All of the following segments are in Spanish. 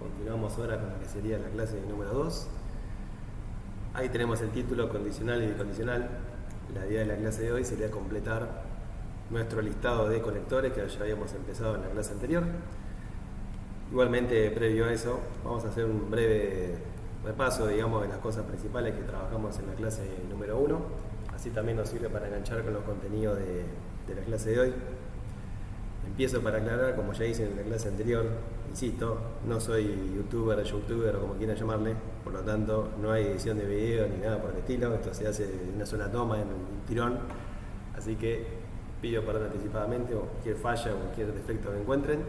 Continuamos ahora con lo que sería la clase número 2. Ahí tenemos el título condicional y bicondicional. La idea de la clase de hoy sería completar nuestro listado de conectores que ya habíamos empezado en la clase anterior. Igualmente, previo a eso, vamos a hacer un breve repaso, digamos, de las cosas principales que trabajamos en la clase número 1. Así también nos sirve para enganchar con los contenidos de la clase de hoy. Empiezo para aclarar, como ya hice en la clase anterior, insisto, no soy youtuber o como quieran llamarle, por lo tanto no hay edición de video ni nada por el estilo, esto se hace en una sola toma, en un tirón, así que pido perdón anticipadamente o cualquier falla o cualquier defecto que encuentren.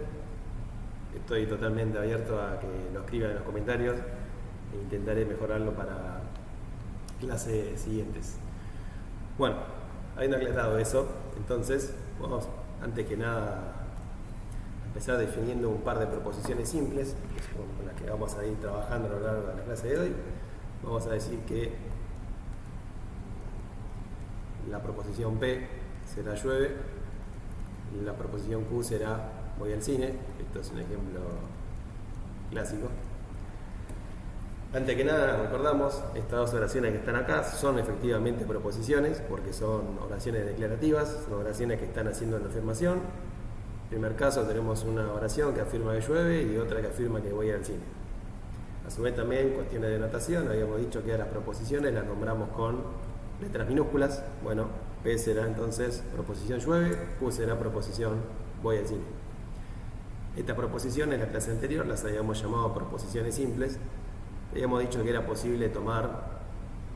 Estoy totalmente abierto a que lo escriban en los comentarios e intentaré mejorarlo para clases siguientes. Bueno, habiendo aclarado eso, entonces vamos antes que nada empezar definiendo un par de proposiciones simples con las que vamos a ir trabajando a lo largo de la clase de hoy. Vamos a decir que la proposición P será llueve, la proposición Q será voy al cine. Esto es un ejemplo clásico. Antes que nada, recordamos, estas dos oraciones que están acá son efectivamente proposiciones porque son oraciones declarativas, son oraciones que están haciendo una afirmación. En el primer caso tenemos una oración que afirma que llueve y otra que afirma que voy al cine. A su vez también, cuestiones de notación, habíamos dicho que a las proposiciones las nombramos con letras minúsculas. Bueno, P será entonces proposición llueve, Q será proposición voy al cine. Estas proposiciones en la clase anterior las habíamos llamado proposiciones simples. Habíamos dicho que era posible tomar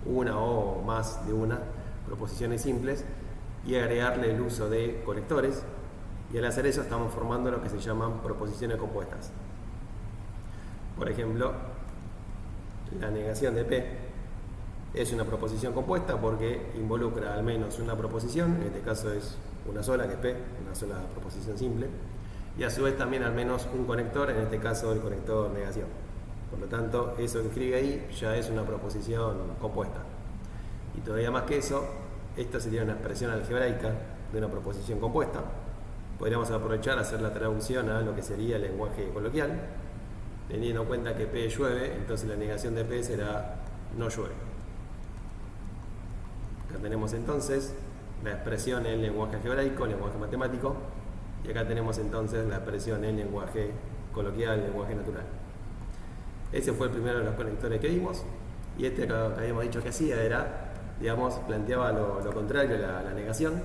una o más de una proposiciones simples y agregarle el uso de conectores, y al hacer eso estamos formando lo que se llaman proposiciones compuestas. Por ejemplo, la negación de P es una proposición compuesta porque involucra al menos una proposición, en este caso es una sola, que es P, una sola proposición simple, y a su vez también al menos un conector, en este caso el conector negación. Por lo tanto, eso que escribe ahí ya es una proposición compuesta. Y todavía más que eso, esta sería una expresión algebraica de una proposición compuesta. Podríamos aprovechar a hacer la traducción a lo que sería el lenguaje coloquial. Teniendo en cuenta que P llueve, entonces la negación de P será no llueve. Acá tenemos entonces la expresión en lenguaje algebraico, lenguaje matemático, y acá tenemos entonces la expresión en lenguaje coloquial, lenguaje natural. Ese fue el primero de los conectores que vimos, y este que habíamos dicho que hacía era, digamos, planteaba lo contrario, la negación.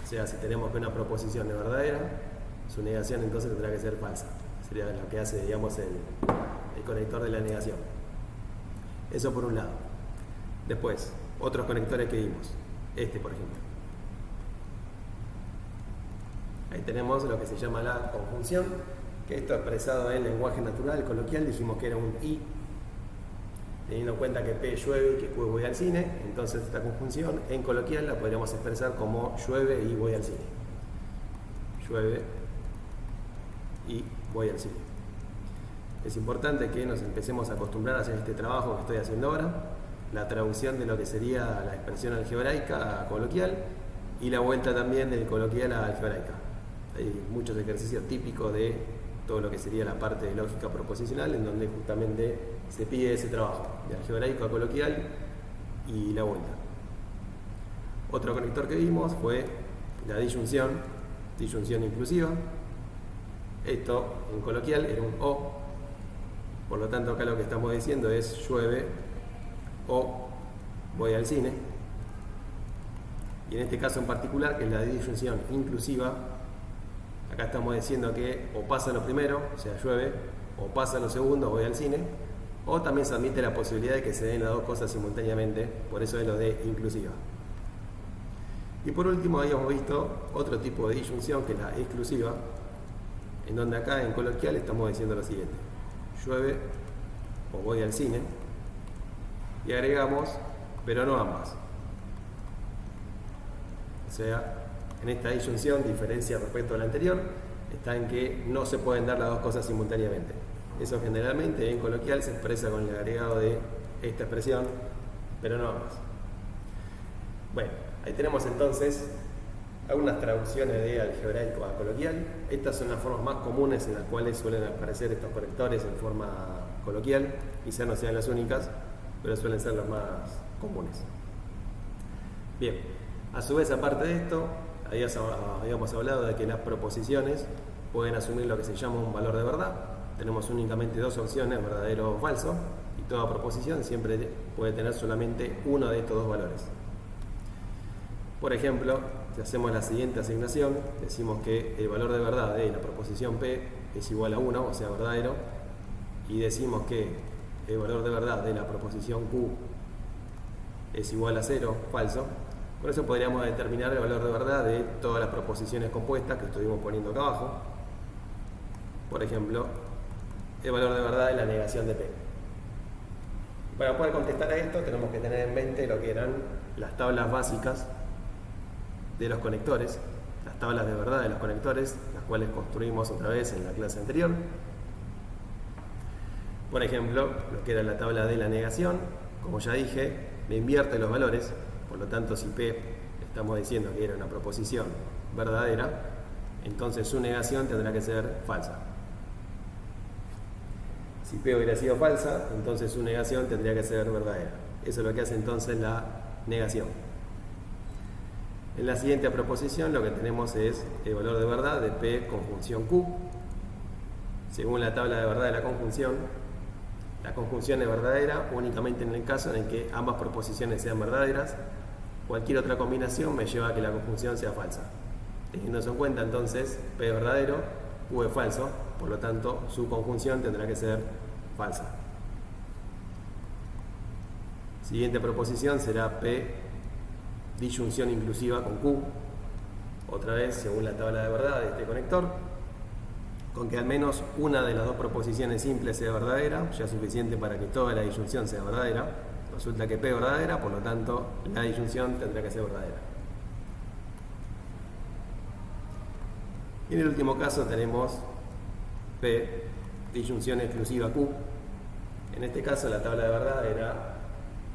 O sea, si tenemos que una proposición es verdadera, su negación entonces tendrá que ser falsa. Sería lo que hace, digamos, el conector de la negación. Eso por un lado. Después, otros conectores que vimos. Este, por ejemplo. Ahí tenemos lo que se llama la conjunción, que esto expresado en lenguaje natural, coloquial, dijimos que era un y, teniendo en cuenta que P llueve y que Q voy al cine, entonces esta conjunción en coloquial la podríamos expresar como llueve y voy al cine. Llueve y voy al cine. Es importante que nos empecemos a acostumbrar a hacer este trabajo que estoy haciendo ahora, la traducción de lo que sería la expresión algebraica a coloquial y la vuelta también del coloquial a algebraica. Hay muchos ejercicios típicos de todo lo que sería la parte de lógica proposicional, en donde justamente se pide ese trabajo, de algebraico a coloquial y la vuelta. Otro conector que vimos fue la disyunción inclusiva. Esto en coloquial era un o, por lo tanto acá lo que estamos diciendo es llueve o voy al cine. Y en este caso en particular, que es la disyunción inclusiva, acá estamos diciendo que o pasa lo primero, o sea llueve, o pasa lo segundo, voy al cine, o también se admite la posibilidad de que se den las dos cosas simultáneamente, por eso es lo de inclusiva. Y por último habíamos visto otro tipo de disyunción, que es la exclusiva, en donde acá en coloquial estamos diciendo lo siguiente: llueve o voy al cine, y agregamos pero no ambas. O sea, en esta disyunción, diferencia respecto a la anterior, está en que no se pueden dar las dos cosas simultáneamente. Eso generalmente en coloquial se expresa con el agregado de esta expresión, pero no ambas. Bueno, ahí tenemos entonces algunas traducciones de algebraico a coloquial. Estas son las formas más comunes en las cuales suelen aparecer estos conectores en forma coloquial. Quizás no sean las únicas, pero suelen ser las más comunes. Bien, a su vez, aparte de esto, habíamos hablado de que las proposiciones pueden asumir lo que se llama un valor de verdad. Tenemos únicamente dos opciones, verdadero o falso, y toda proposición siempre puede tener solamente uno de estos dos valores. Por ejemplo, si hacemos la siguiente asignación, decimos que el valor de verdad de la proposición P es igual a 1, o sea, verdadero, y decimos que el valor de verdad de la proposición Q es igual a 0, falso. Con eso podríamos determinar el valor de verdad de todas las proposiciones compuestas que estuvimos poniendo acá abajo. Por ejemplo, el valor de verdad de la negación de P. Para poder contestar a esto tenemos que tener en mente lo que eran las tablas básicas de los conectores, las tablas de verdad de los conectores, las cuales construimos otra vez en la clase anterior. Por ejemplo, lo que era la tabla de la negación, como ya dije, me invierte los valores, por lo tanto si P estamos diciendo que era una proposición verdadera, entonces su negación tendrá que ser falsa. Si P hubiera sido falsa, entonces su negación tendría que ser verdadera. Eso es lo que hace entonces la negación. En la siguiente proposición lo que tenemos es el valor de verdad de P conjunción Q. Según la tabla de verdad de la conjunción es verdadera únicamente en el caso en el que ambas proposiciones sean verdaderas. Cualquier otra combinación me lleva a que la conjunción sea falsa. Teniendo eso en cuenta, entonces, P es verdadero, Q es falso, por lo tanto, su conjunción tendrá que ser falsa. Siguiente proposición será P disyunción inclusiva con Q, otra vez según la tabla de verdad de este conector, con que al menos una de las dos proposiciones simples sea verdadera, ya es suficiente para que toda la disyunción sea verdadera. Resulta que P es verdadera, por lo tanto la disyunción tendrá que ser verdadera. Y en el último caso tenemos P disyunción exclusiva Q. En este caso la tabla de verdad era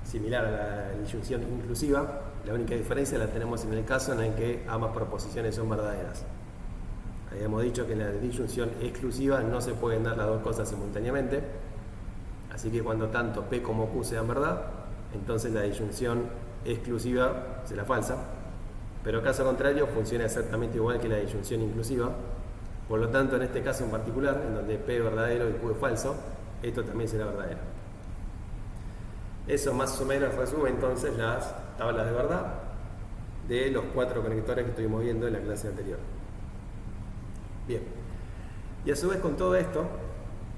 similar a la disyunción inclusiva. La única diferencia la tenemos en el caso en el que ambas proposiciones son verdaderas. Habíamos dicho que en la disyunción exclusiva no se pueden dar las dos cosas simultáneamente, así que cuando tanto P como Q sean verdad, entonces la disyunción exclusiva será falsa, pero caso contrario funciona exactamente igual que la disyunción inclusiva. Por lo tanto, en este caso en particular, en donde P es verdadero y Q es falso, esto también será verdadero. Eso más o menos resume entonces las tablas de verdad de los 4 conectores que estuvimos viendo en la clase anterior. Bien, y a su vez con todo esto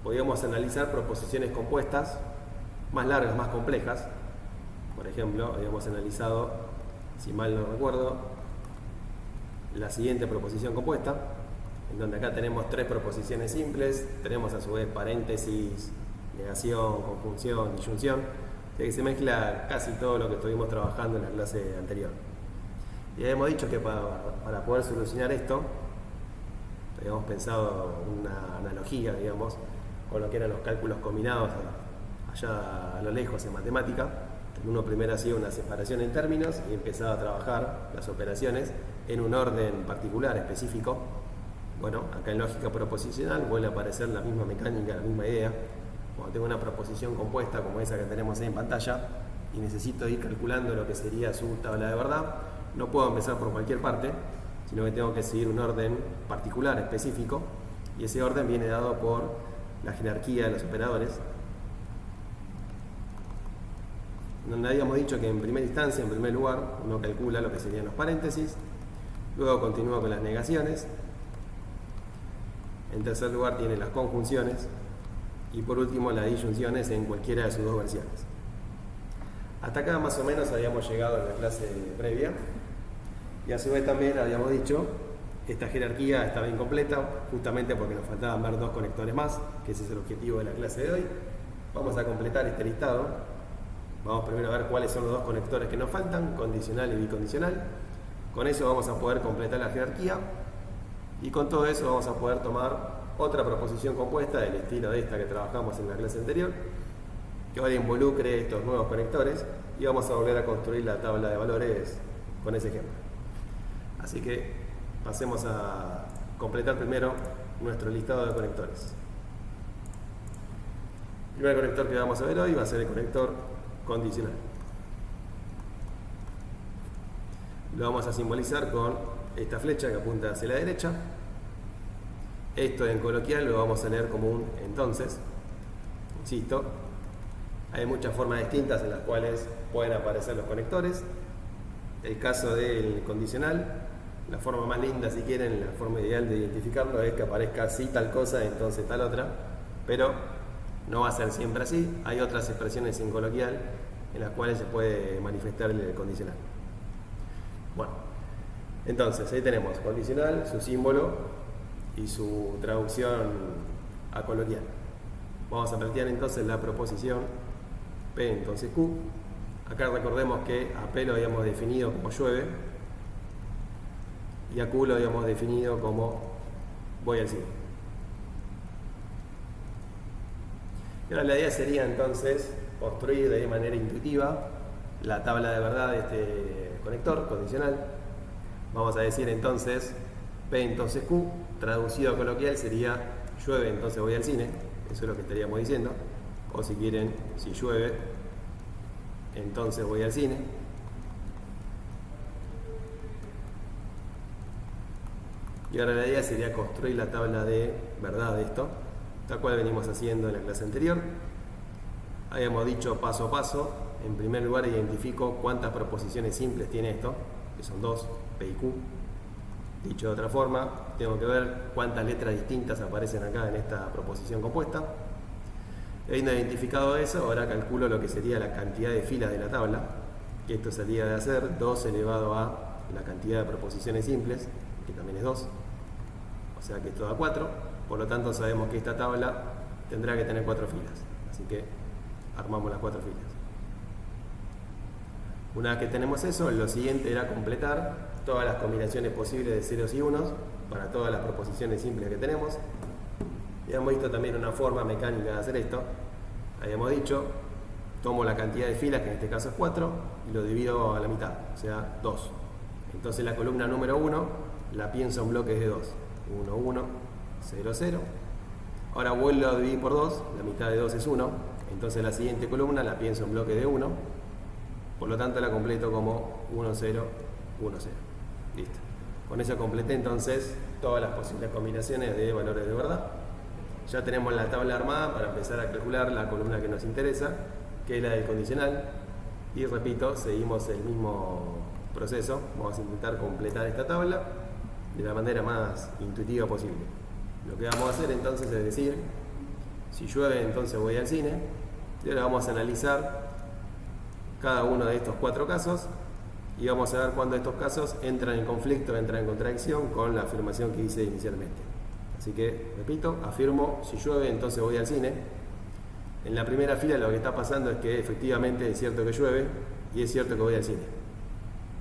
podríamos analizar proposiciones compuestas más largas, más complejas. Por ejemplo, habíamos analizado, si mal no recuerdo, la siguiente proposición compuesta, en donde acá tenemos 3 proposiciones simples, tenemos a su vez paréntesis, negación, conjunción, disyunción, que se mezcla casi todo lo que estuvimos trabajando en la clase anterior. Y habíamos dicho que para poder solucionar esto, habíamos pensado una analogía, digamos, con lo que eran los cálculos combinados allá a lo lejos en matemática. Uno primero hacía una separación en términos y empezaba a trabajar las operaciones en un orden particular, específico. Bueno, acá en lógica proposicional vuelve a aparecer la misma mecánica, la misma idea. Cuando tengo una proposición compuesta como esa que tenemos ahí en pantalla y necesito ir calculando lo que sería su tabla de verdad, no puedo empezar por cualquier parte, sino que tengo que seguir un orden particular, específico, y ese orden viene dado por la jerarquía de los operadores, donde habíamos dicho que en primera instancia, en primer lugar, uno calcula lo que serían los paréntesis, luego continúa con las negaciones, en tercer lugar tiene las conjunciones, y por último las disyunciones en cualquiera de sus dos versiones. Hasta acá más o menos habíamos llegado en la clase previa, y a su vez también habíamos dicho que esta jerarquía estaba incompleta, justamente porque nos faltaban ver 2 conectores más, que ese es el objetivo de la clase de hoy. Vamos a completar este listado. Vamos primero a ver cuáles son los 2 conectores que nos faltan, condicional y bicondicional. Con eso vamos a poder completar la jerarquía, y con todo eso vamos a poder tomar otra proposición compuesta del estilo de esta que trabajamos en la clase anterior, que ahora involucre estos nuevos conectores, y vamos a volver a construir la tabla de valores con ese ejemplo. Así que pasemos a completar primero nuestro listado de conectores. El primer conector que vamos a ver hoy va a ser el conector condicional. Lo vamos a simbolizar con esta flecha que apunta hacia la derecha. Esto en coloquial lo vamos a leer como un entonces. Insisto, hay muchas formas distintas en las cuales pueden aparecer los conectores. El caso del condicional, la forma más linda, si quieren, la forma ideal de identificarlo es que aparezca así tal cosa, entonces tal otra, pero no va a ser siempre así. Hay otras expresiones en coloquial en las cuales se puede manifestar el condicional. Bueno, entonces ahí tenemos condicional, su símbolo y su traducción a coloquial. Vamos a plantear entonces la proposición P entonces Q. Acá recordemos que a P lo habíamos definido como llueve y a Q lo habíamos definido como voy al cine. Y ahora la idea sería entonces construir de manera intuitiva la tabla de verdad de este conector condicional. Vamos a decir entonces P entonces Q, traducido a coloquial sería llueve entonces voy al cine, eso es lo que estaríamos diciendo. O si quieren, si llueve entonces voy al cine. Y ahora la idea sería construir la tabla de verdad de esto, tal cual venimos haciendo en la clase anterior. Habíamos dicho paso a paso. En primer lugar identifico cuántas proposiciones simples tiene esto, que son 2, P y Q. Dicho de otra forma, tengo que ver cuántas letras distintas aparecen acá en esta proposición compuesta. Habiendo identificado eso, ahora calculo lo que sería la cantidad de filas de la tabla, que esto sería de hacer 2 elevado a la cantidad de proposiciones simples, que también es 2, o sea que esto da 4, por lo tanto sabemos que esta tabla tendrá que tener 4 filas, así que armamos las 4 filas. Una vez que tenemos eso, lo siguiente era completar todas las combinaciones posibles de ceros y unos para todas las proposiciones simples que tenemos. Y hemos visto también una forma mecánica de hacer esto. Habíamos dicho, tomo la cantidad de filas, que en este caso es 4, y lo divido a la mitad, o sea, 2. Entonces la columna número 1 la pienso en bloques de 2. 1, 1, 0, 0. Ahora vuelvo a dividir por 2, la mitad de 2 es 1. Entonces la siguiente columna la pienso en bloque de 1. Por lo tanto la completo como 1, 0, 1, 0. Listo. Con eso completé entonces todas las posibles combinaciones de valores de verdad. Ya tenemos la tabla armada para empezar a calcular la columna que nos interesa, que es la del condicional. Y repito, seguimos el mismo proceso. Vamos a intentar completar esta tabla de la manera más intuitiva posible. Lo que vamos a hacer entonces es decir, si llueve entonces voy al cine. Y ahora vamos a analizar cada uno de estos 4 casos y vamos a ver cuándo estos casos entran en conflicto, entran en contradicción con la afirmación que hice inicialmente. Así que, repito, afirmo, si llueve entonces voy al cine. En la primera fila lo que está pasando es que efectivamente es cierto que llueve y es cierto que voy al cine.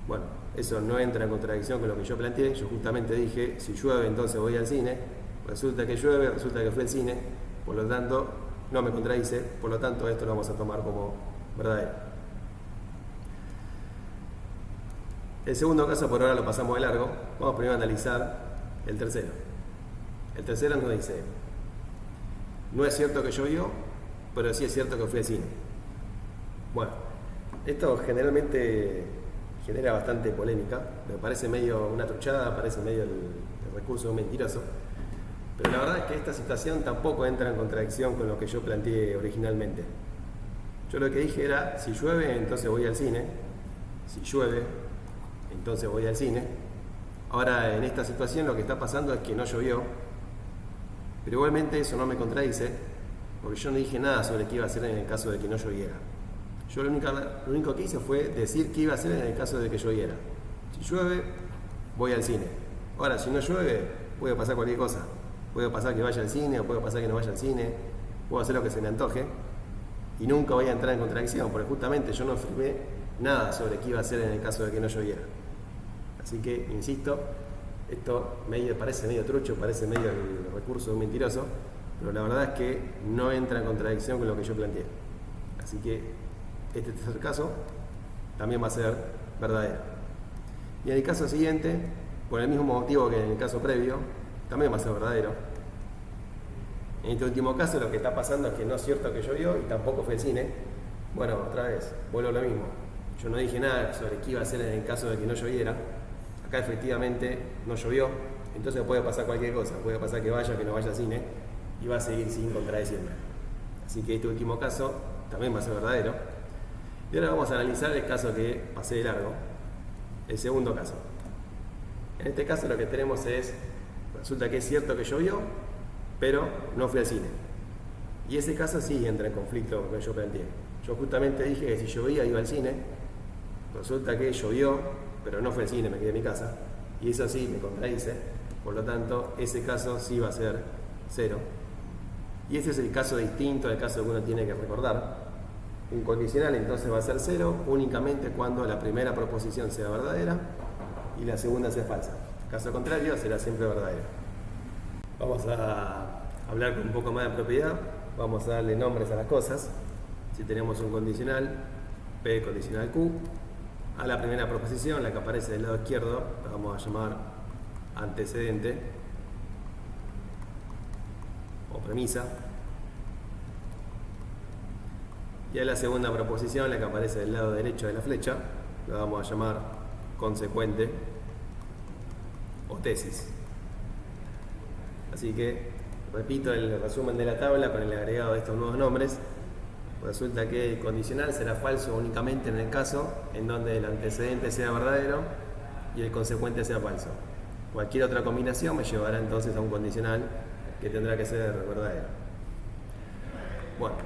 Bueno, eso no entra en contradicción con lo que yo planteé. Yo justamente dije, si llueve entonces voy al cine. Resulta que llueve, resulta que fue al cine. Por lo tanto, no me contradice. Por lo tanto, esto lo vamos a tomar como verdadero. El segundo caso por ahora lo pasamos de largo. Vamos primero a analizar el tercero. El tercero nos dice, no es cierto que llovió, pero sí es cierto que fui al cine. Bueno, esto generalmente genera bastante polémica. Me parece medio una truchada, parece medio el recurso de un mentiroso. Pero la verdad es que esta situación tampoco entra en contradicción con lo que yo planteé originalmente. Yo lo que dije era, si llueve, entonces voy al cine. Si llueve, entonces voy al cine. Ahora, en esta situación lo que está pasando es que no llovió, pero igualmente eso no me contradice, porque yo no dije nada sobre qué iba a hacer en el caso de que no lloviera. Yo lo único que hice fue decir qué iba a hacer en el caso de que lloviera. Si llueve, voy al cine. Ahora, si no llueve, puede pasar cualquier cosa. Puede pasar que vaya al cine o puede pasar que no vaya al cine. Puedo hacer lo que se me antoje y nunca voy a entrar en contradicción, porque justamente yo no afirmé nada sobre qué iba a hacer en el caso de que no lloviera. Así que, insisto, esto parece medio trucho, parece medio el recurso de un mentiroso, pero la verdad es que no entra en contradicción con lo que yo planteé. Así que este tercer caso también va a ser verdadero. Y en el caso siguiente, por el mismo motivo que en el caso previo, también va a ser verdadero. En este último caso lo que está pasando es que no es cierto que llovió y tampoco fue al cine. Bueno, otra vez, vuelvo a lo mismo. Yo no dije nada sobre qué iba a hacer en el caso de que no lloviera. Acá efectivamente no llovió, entonces puede pasar cualquier cosa. Puede pasar que vaya o que no vaya al cine y va a seguir sin contradecirme. Así que este último caso también va a ser verdadero. Y ahora vamos a analizar el caso que pasé de largo, el segundo caso. En este caso lo que tenemos es, resulta que es cierto que llovió, pero no fui al cine. Y ese caso sí entra en conflicto con lo que yo planteé. Yo justamente dije que si llovía iba al cine, resulta que llovió, pero no fue al cine, me quedé en mi casa. Y eso sí me contradice, por lo tanto ese caso sí va a ser cero. Y ese es el caso distinto al caso que uno tiene que recordar. Un condicional entonces va a ser cero únicamente cuando la primera proposición sea verdadera y la segunda sea falsa. Caso contrario será siempre verdadero. Vamos a hablar con un poco más de propiedad, vamos a darle nombres a las cosas. Si tenemos un condicional, P condicional Q, a la primera proposición, la que aparece del lado izquierdo, la vamos a llamar antecedente o premisa. Y a la segunda proposición, la que aparece del lado derecho de la flecha, la vamos a llamar consecuente o tesis. Así que repito el resumen de la tabla con el agregado de estos nuevos nombres. Resulta que el condicional será falso únicamente en el caso en donde el antecedente sea verdadero y el consecuente sea falso. Cualquier otra combinación me llevará entonces a un condicional que tendrá que ser verdadero. Bueno,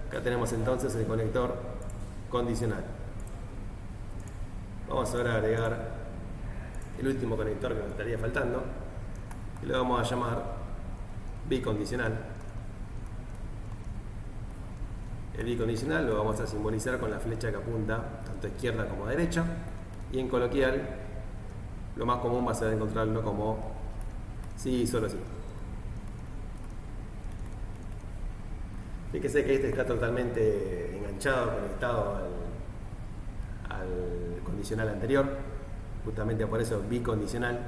acá tenemos entonces el conector condicional. Vamos ahora a agregar el último conector que nos estaría faltando y lo vamos a llamar bicondicional. El bicondicional lo vamos a simbolizar con la flecha que apunta tanto a izquierda como a derecha, y en coloquial lo más común va a ser encontrarlo como sí y solo sí. Fíjese que este está totalmente enganchado, conectado al condicional anterior, justamente por eso bicondicional.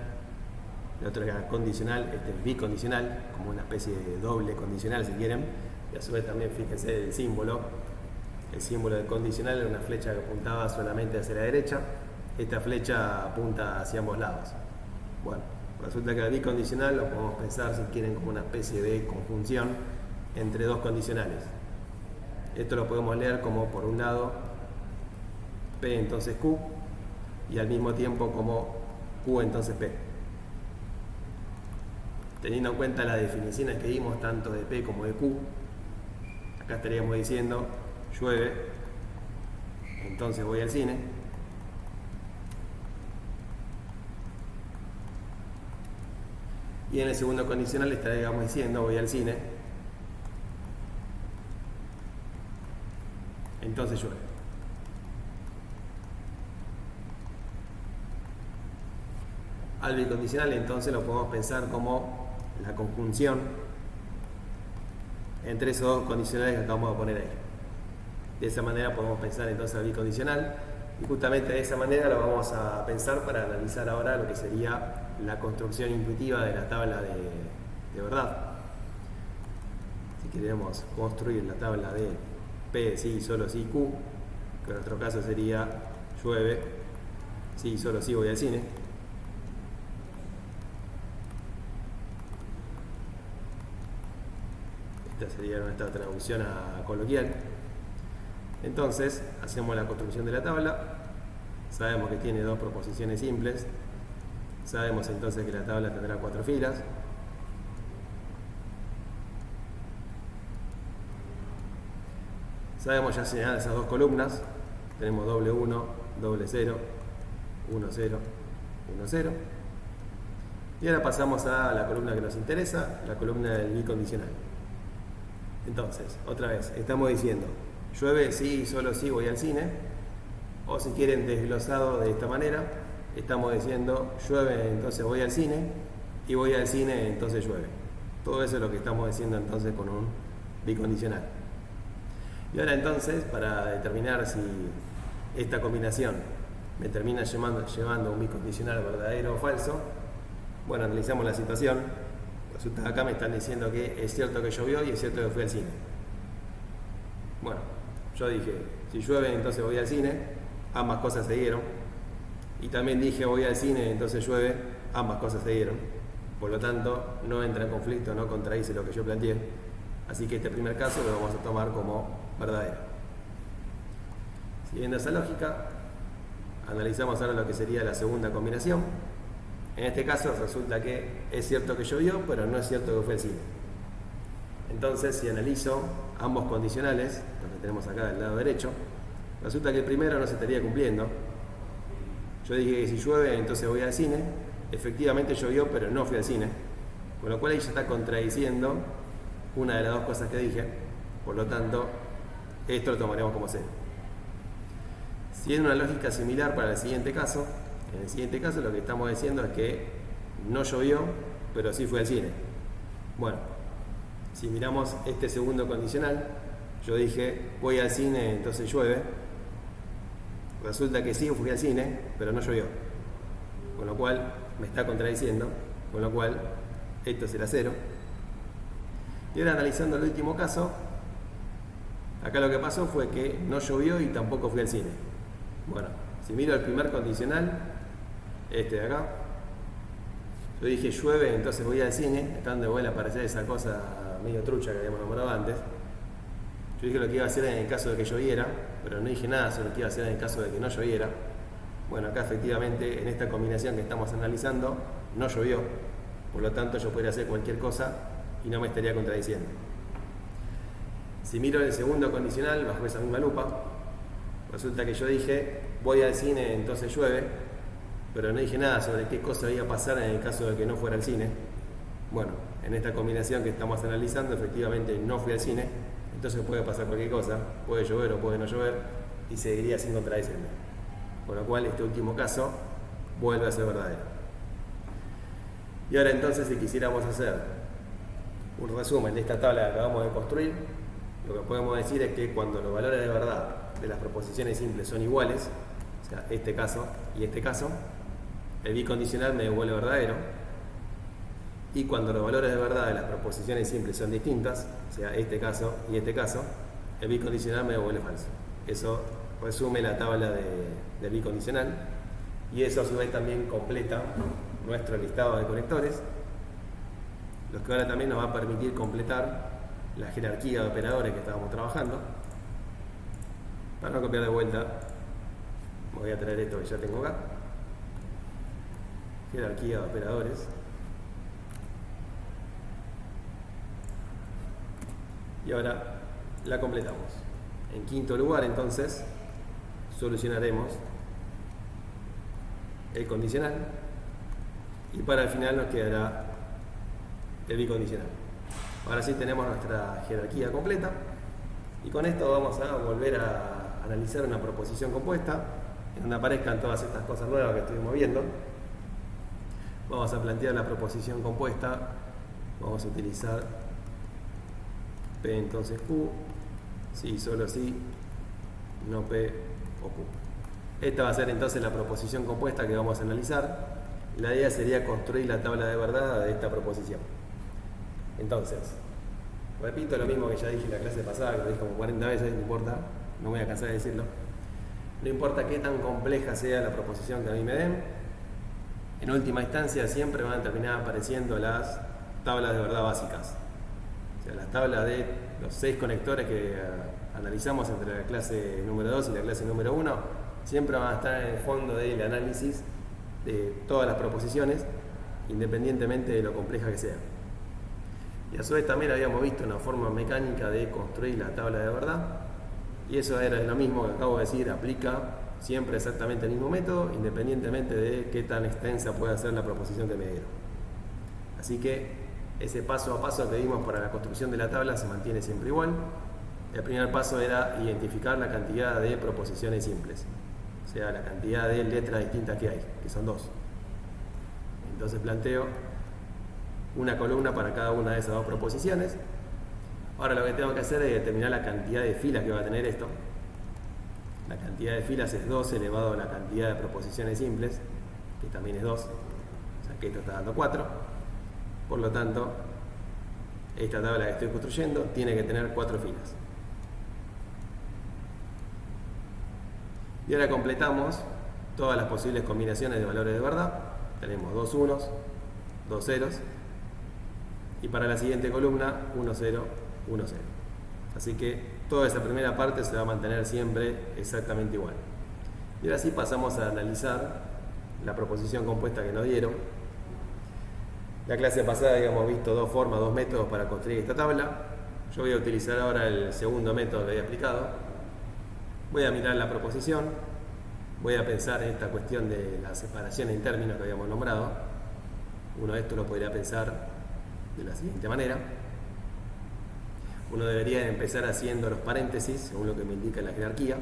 El otro era condicional, este es bicondicional, como una especie de doble condicional si quieren. Y a su vez también fíjense el símbolo del condicional era una flecha que apuntaba solamente hacia la derecha. Esta flecha apunta hacia ambos lados. Bueno, resulta que el bicondicional lo podemos pensar si quieren como una especie de conjunción entre dos condicionales. Esto lo podemos leer como por un lado P entonces Q y al mismo tiempo como Q entonces P. Teniendo en cuenta las definiciones que dimos tanto de P como de Q, acá estaríamos diciendo llueve, entonces voy al cine. Y en el segundo condicional estaríamos diciendo voy al cine, entonces llueve. Al bicondicional entonces lo podemos pensar como la conjunción entre esos dos condicionales que acabamos de poner ahí. De esa manera podemos pensar entonces al bicondicional, y justamente de esa manera lo vamos a pensar para analizar ahora lo que sería la construcción intuitiva de la tabla de verdad. Si queremos construir la tabla de P, sí, solo sí, Q, que en nuestro caso sería llueve, sí, solo sí, voy al cine. Esta sería nuestra traducción a coloquial. Entonces, hacemos la construcción de la tabla. Sabemos que tiene dos proposiciones simples. Sabemos entonces que la tabla tendrá 4 filas. Sabemos ya señalar esas dos columnas. Tenemos doble 1, doble 0, 1, 0, 1, 0. Y ahora pasamos a la columna que nos interesa, la columna del bicondicional. Entonces, otra vez, estamos diciendo llueve, sí, solo sí, voy al cine. O si quieren desglosado de esta manera, estamos diciendo llueve, entonces voy al cine, y voy al cine, entonces llueve. Todo eso es lo que estamos diciendo entonces con un bicondicional. Y ahora entonces, para determinar si esta combinación me termina llevando a un bicondicional verdadero o falso, Bueno, analizamos la situación. Resulta que acá me están diciendo que es cierto que llovió y es cierto que fui al cine. Bueno, yo dije, si llueve entonces voy al cine, ambas cosas se dieron. Y también dije voy al cine, entonces llueve, ambas cosas se dieron. Por lo tanto, no entra en conflicto, no contradice lo que yo planteé. Así que este primer caso lo vamos a tomar como verdadero. Siguiendo esa lógica, analizamos ahora lo que sería la segunda combinación. En este caso resulta que es cierto que llovió, pero no es cierto que fue al cine. Entonces, si analizo ambos condicionales, los que tenemos acá del lado derecho, resulta que el primero no se estaría cumpliendo. Yo dije que si llueve, entonces voy al cine. Efectivamente llovió, pero no fui al cine. Con lo cual ahí ya está contradiciendo una de las dos cosas que dije. Por lo tanto, esto lo tomaremos como cero. Siguiendo una lógica similar para el siguiente caso, en el siguiente caso lo que estamos diciendo es que no llovió, pero sí fue al cine. Bueno, si miramos este segundo condicional, yo dije voy al cine, entonces llueve. Resulta que sí fui al cine, pero no llovió. Con lo cual me está contradiciendo, con lo cual esto será cero. Y ahora analizando el último caso, acá lo que pasó fue que no llovió y tampoco fui al cine. Bueno, si miro el primer condicional, este de acá, yo dije llueve, entonces voy al cine, acá donde vuelve a aparecer esa cosa medio trucha que habíamos nombrado antes. Yo dije lo que iba a hacer en el caso de que lloviera, pero no dije nada sobre lo que iba a hacer en el caso de que no lloviera. Bueno, acá efectivamente en esta combinación que estamos analizando no llovió, por lo tanto yo podría hacer cualquier cosa y no me estaría contradiciendo. Si miro el segundo condicional bajo esa misma lupa, resulta que yo dije voy al cine, entonces llueve, pero no dije nada sobre qué cosa iba a pasar en el caso de que no fuera al cine. Bueno, en esta combinación que estamos analizando, efectivamente no fui al cine, entonces puede pasar cualquier cosa, puede llover o puede no llover, y seguiría sin contradiciendo. Con lo cual este último caso vuelve a ser verdadero. Y ahora entonces, si quisiéramos hacer un resumen de esta tabla que acabamos de construir, lo que podemos decir es que cuando los valores de verdad de las proposiciones simples son iguales, o sea, este caso y este caso, el bicondicional me devuelve verdadero. Y cuando los valores de verdad de las proposiciones simples son distintas, o sea, este caso y este caso, el bicondicional me devuelve falso. Eso resume la tabla del bicondicional, y eso a su vez también completa nuestro listado de conectores, lo que ahora también nos va a permitir completar la jerarquía de operadores que estábamos trabajando. Para no copiar de vuelta, voy a traer esto que ya tengo acá, jerarquía de operadores. Y ahora la completamos. En quinto lugar, entonces, solucionaremos el condicional y para el final nos quedará el bicondicional. Ahora sí tenemos nuestra jerarquía completa y con esto vamos a volver a analizar una proposición compuesta en donde aparezcan todas estas cosas nuevas que estuvimos viendo. Vamos a plantear la proposición compuesta, vamos a utilizar P entonces Q, sí, solo sí, no P o Q. Esta va a ser entonces la proposición compuesta que vamos a analizar. La idea sería construir la tabla de verdad de esta proposición. Entonces, repito lo mismo que ya dije en la clase pasada, que lo dije como 40 veces, no importa, no me voy a cansar de decirlo. No importa qué tan compleja sea la proposición que a mí me den, en última instancia siempre van a terminar apareciendo las tablas de verdad básicas. O sea, las tablas de los 6 conectores que analizamos entre la clase número 2 y la clase número 1, siempre van a estar en el fondo del análisis de todas las proposiciones, independientemente de lo compleja que sea. Y a su vez también habíamos visto una forma mecánica de construir la tabla de verdad, y eso era lo mismo que acabo de decir, aplica siempre exactamente el mismo método, independientemente de qué tan extensa pueda ser la proposición que me dieron. Así que ese paso a paso que vimos para la construcción de la tabla se mantiene siempre igual. El primer paso era identificar la cantidad de proposiciones simples, o sea, la cantidad de letras distintas que hay, que son 2. Entonces planteo una columna para cada una de esas 2 proposiciones. Ahora lo que tengo que hacer es determinar la cantidad de filas que va a tener esto. La cantidad de filas es 2 elevado a la cantidad de proposiciones simples, que también es 2. O sea que esto está dando 4. Por lo tanto, esta tabla que estoy construyendo tiene que tener 4 filas. Y ahora completamos todas las posibles combinaciones de valores de verdad. Tenemos 2 unos, 2 ceros, y para la siguiente columna 1 0, 1 0. Así que toda esa primera parte se va a mantener siempre exactamente igual. Y ahora sí pasamos a analizar la proposición compuesta que nos dieron. La clase pasada habíamos visto 2 formas, 2 métodos para construir esta tabla. Yo voy a utilizar ahora el segundo método que había explicado. Voy a mirar la proposición, voy a pensar en esta cuestión de la separación en términos que habíamos nombrado. Uno de estos lo podría pensar de la siguiente manera. Uno debería empezar haciendo los paréntesis, según lo que me indica la jerarquía.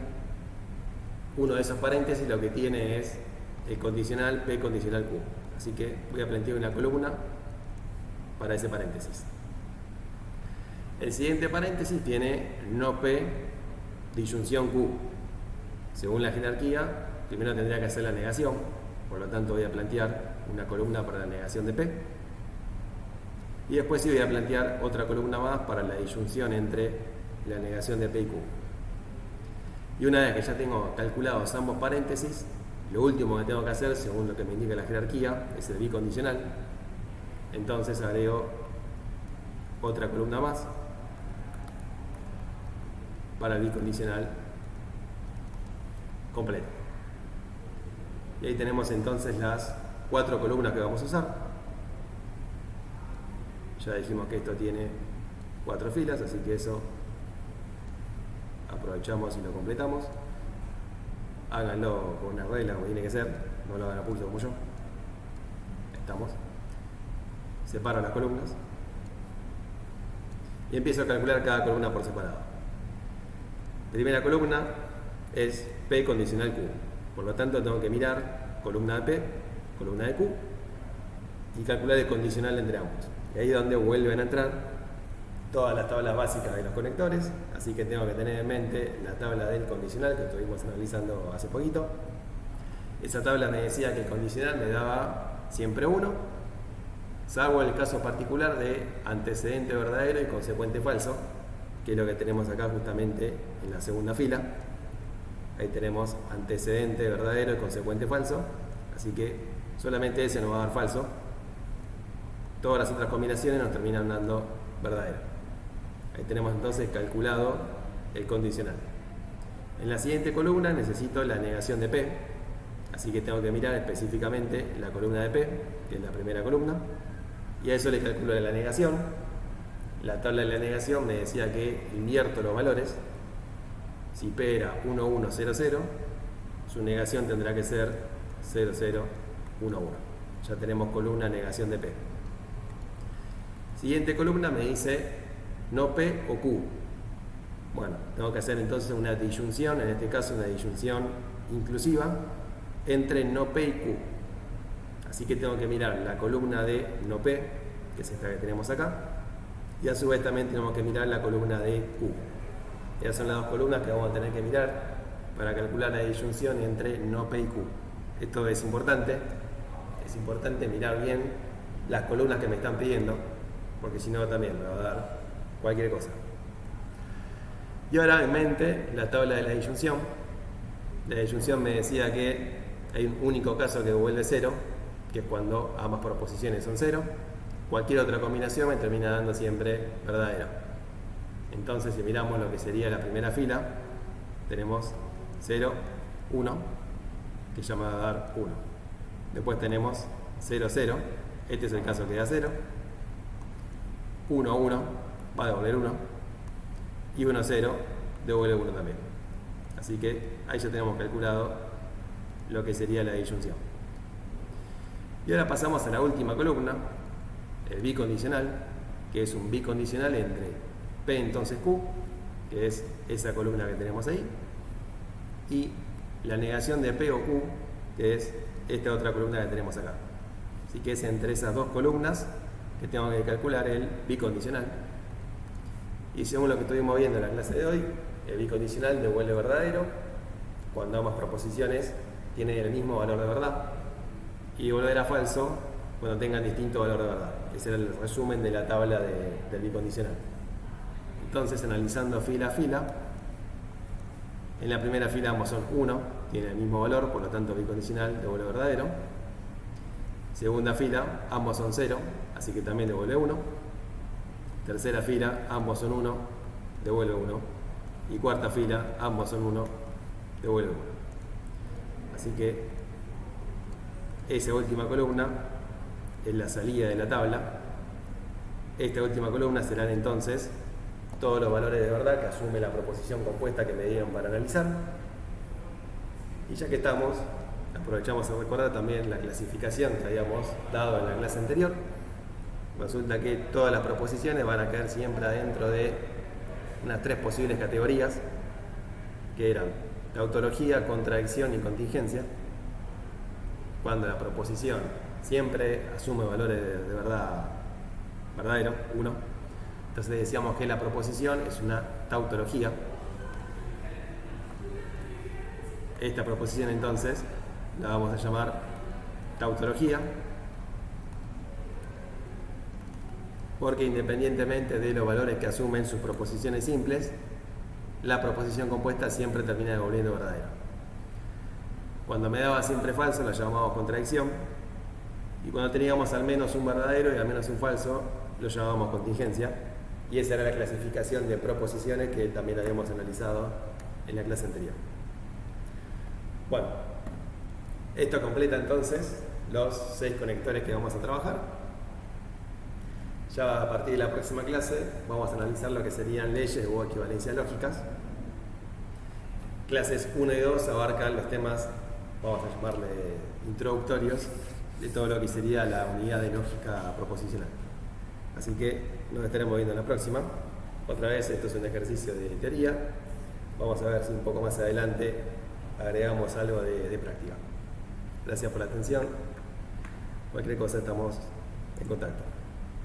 Uno de esos paréntesis lo que tiene es el condicional P condicional Q. Así que voy a plantear una columna para ese paréntesis. El siguiente paréntesis tiene no P disyunción Q. Según la jerarquía, primero tendría que hacer la negación, por lo tanto voy a plantear una columna para la negación de P. Y después sí voy a plantear otra columna más para la disyunción entre la negación de P y Q. Y una vez que ya tengo calculados ambos paréntesis, lo último que tengo que hacer, según lo que me indica la jerarquía, es el bicondicional. Entonces agrego otra columna más para el bicondicional completo. Y ahí tenemos entonces las 4 columnas que vamos a usar. Ya dijimos que esto tiene 4 filas, así que eso aprovechamos y lo completamos. Háganlo con una regla como tiene que ser, no lo hagan a pulso como yo. Estamos. Separo las columnas y empiezo a calcular cada columna por separado. Primera columna es P condicional Q. Por lo tanto, tengo que mirar columna de P, columna de Q y calcular el condicional entre ambos. Y ahí es donde vuelven a entrar todas las tablas básicas de los conectores. Así que tengo que tener en mente la tabla del condicional que estuvimos analizando hace poquito. Esa tabla me decía que el condicional me daba siempre 1, salvo el caso particular de antecedente verdadero y consecuente falso, que es lo que tenemos acá justamente en la segunda fila. Ahí tenemos antecedente verdadero y consecuente falso, así que solamente ese nos va a dar falso. Todas las otras combinaciones nos terminan dando verdadero. Ahí tenemos entonces calculado el condicional. En la siguiente columna necesito la negación de P, así que tengo que mirar específicamente la columna de P, que es la primera columna, y a eso le calculo la negación. La tabla de la negación me decía que invierto los valores. Si P era 1, 1, 0, 0, su negación tendrá que ser 0, 0, 1, 1. Ya tenemos columna negación de P. Siguiente columna me dice no P o Q. Bueno, tengo que hacer entonces una disyunción, en este caso una disyunción inclusiva, entre no P y Q. Así que tengo que mirar la columna de no P, que es esta que tenemos acá, y a su vez también tenemos que mirar la columna de Q. Esas son las 2 columnas que vamos a tener que mirar para calcular la disyunción entre no P y Q. Esto es importante mirar bien las columnas que me están pidiendo, porque si no también me va a dar cualquier cosa. Y ahora en mente la tabla de la disyunción. La disyunción me decía que hay un único caso que devuelve 0, que es cuando ambas proposiciones son 0. Cualquier otra combinación me termina dando siempre verdadero. Entonces, si miramos lo que sería la primera fila, tenemos 0, 1, que ya me va a dar 1. Después tenemos 0, 0, este es el caso que da 0. 1, 1, va a devolver 1. Y 1, 0, devuelve 1 también. Así que ahí ya tenemos calculado lo que sería la disyunción. Y ahora pasamos a la última columna, el bicondicional, que es un bicondicional entre P entonces Q, que es esa columna que tenemos ahí, y la negación de P o Q, que es esta otra columna que tenemos acá. Así que es entre esas 2 columnas que tengo que calcular el bicondicional. Y según lo que estuvimos viendo en la clase de hoy, el bicondicional devuelve verdadero cuando ambas proposiciones tienen el mismo valor de verdad, y devolverá falso cuando tengan distinto valor de verdad. Ese era el resumen de la tabla del bicondicional. Entonces, analizando fila a fila, en la primera fila ambos son 1, tienen el mismo valor, por lo tanto bicondicional devuelve verdadero. Segunda fila, ambos son 0, así que también devuelve 1. Tercera fila, ambos son 1, devuelve 1. Y cuarta fila, ambos son 1, devuelve 1. Así que esa última columna es la salida de la tabla. Esta última columna serán entonces todos los valores de verdad que asume la proposición compuesta que me dieron para analizar. Y ya que estamos, aprovechamos a recordar también la clasificación que habíamos dado en la clase anterior. Resulta que todas las proposiciones van a caer siempre adentro de unas 3 posibles categorías, que eran tautología, contradicción y contingencia. Cuando la proposición siempre asume valores de verdad verdadero, 1. Entonces decíamos que la proposición es una tautología. Esta proposición entonces la vamos a llamar tautología, porque independientemente de los valores que asumen sus proposiciones simples, la proposición compuesta siempre termina devolviendo verdadero. Cuando me daba siempre falso, lo llamábamos contradicción, y cuando teníamos al menos un verdadero y al menos un falso, lo llamábamos contingencia, y esa era la clasificación de proposiciones que también habíamos analizado en la clase anterior. Bueno, esto completa entonces los 6 conectores que vamos a trabajar. Ya a partir de la próxima clase vamos a analizar lo que serían leyes o equivalencias lógicas. Clases 1 y 2 abarcan los temas, vamos a llamarle introductorios, de todo lo que sería la unidad de lógica proposicional. Así que nos estaremos viendo en la próxima. Otra vez, esto es un ejercicio de teoría. Vamos a ver si un poco más adelante agregamos algo de práctica. Gracias por la atención. Cualquier cosa estamos en contacto.